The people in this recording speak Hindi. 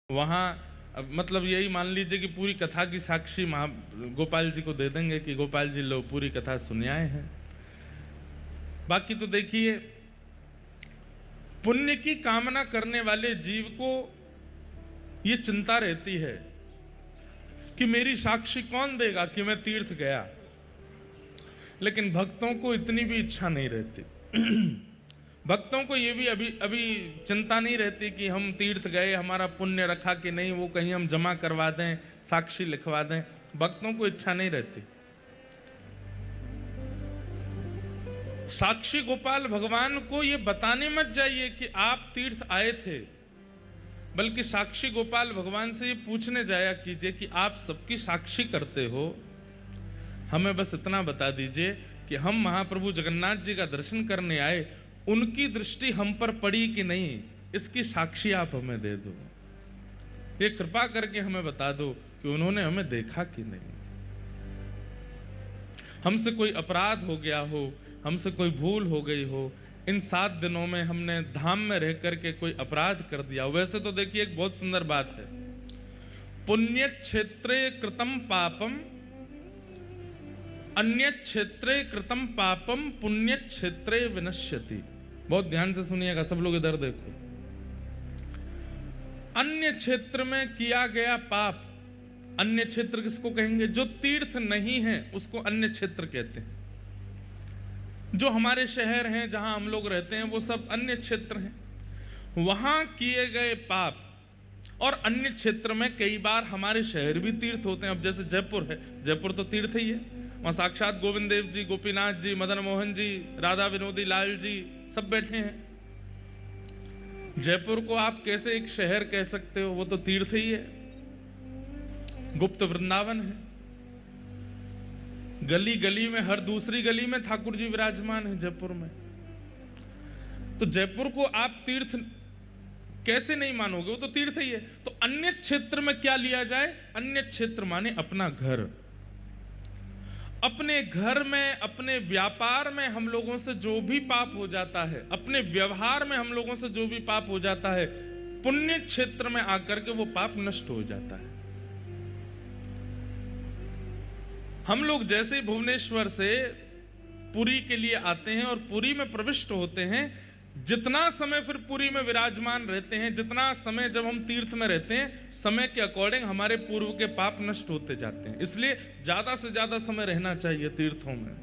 वहाँ मतलब यही मान लीजिए कि पूरी कथा की साक्षी गोपाल जी को दे देंगे कि गोपाल जी लो पूरी कथा सुन आए हैं। बाकी तो देखिए, पुण्य की कामना करने वाले जीव को ये चिंता रहती है कि मेरी साक्षी कौन देगा कि मैं तीर्थ गया, लेकिन भक्तों को इतनी भी इच्छा नहीं रहती। भक्तों को ये भी अभी चिंता नहीं रहती कि हम तीर्थ गए, हमारा पुण्य रखा कि नहीं, वो कहीं हम जमा करवा दें, साक्षी लिखवा दें। भक्तों को इच्छा नहीं रहती। साक्षी गोपाल भगवान को ये बताने मत जाइए कि आप तीर्थ आए थे, बल्कि साक्षी गोपाल भगवान से ये पूछने जाया कीजिए कि आप सबकी साक्षी करते हो, हमें बस इतना बता दीजिए कि हम महाप्रभु जगन्नाथ जी का दर्शन करने आए, उनकी दृष्टि हम पर पड़ी कि नहीं, इसकी साक्षी आप हमें दे दो। ये कृपा करके हमें बता दो कि उन्होंने हमें देखा कि नहीं। हमसे कोई अपराध हो गया हो, हमसे कोई भूल हो गई हो, इन 7 दिनों में हमने धाम में रह करके कोई अपराध कर दिया। वैसे तो देखिए एक बहुत सुंदर बात है, पुण्य क्षेत्रे कृतम पापम अन्य क्षेत्रे कृतम पापम पुण्य क्षेत्रे विनश्यति। बहुत ध्यान से सुनिएगा सब लोग, इधर देखो। अन्य क्षेत्र में किया गया पाप, अन्य क्षेत्र किसको कहेंगे? जो तीर्थ नहीं है उसको अन्य क्षेत्र कहते हैं। जो हमारे शहर हैं, जहां हम लोग रहते हैं, वो सब अन्य क्षेत्र हैं। वहां किए गए पाप और अन्य क्षेत्र में कई बार हमारे शहर भी तीर्थ होते हैं। अब जैसे जयपुर है, जयपुर तो तीर्थ ही है, वहाँ साक्षात गोविंद देव जी, गोपीनाथ जी, मदन मोहन जी, राधा विनोदी लाल जी सब बैठे हैं। जयपुर को आप कैसे एक शहर कह सकते हो? वो तो तीर्थ ही है, गुप्त वृंदावन है। गली गली में, हर दूसरी गली में ठाकुर जी विराजमान है जयपुर में। तो जयपुर को आप तीर्थ कैसे नहीं मानोगे? वो तो तीर्थ ही है। तो अन्य क्षेत्र में क्या लिया जाए? अन्य क्षेत्र माने अपना घर। अपने घर में, अपने व्यापार में हम लोगों से जो भी पाप हो जाता है, अपने व्यवहार में हम लोगों से जो भी पाप हो जाता है, पुण्य क्षेत्र में आकर के वो पाप नष्ट हो जाता है। हम लोग जैसे भुवनेश्वर से पुरी के लिए आते हैं और पुरी में प्रविष्ट होते हैं, जितना समय फिर पुरी में विराजमान रहते हैं, जितना समय जब हम तीर्थ में रहते हैं, समय के अकॉर्डिंग हमारे पूर्व के पाप नष्ट होते जाते हैं। इसलिए ज्यादा से ज्यादा समय रहना चाहिए तीर्थों में।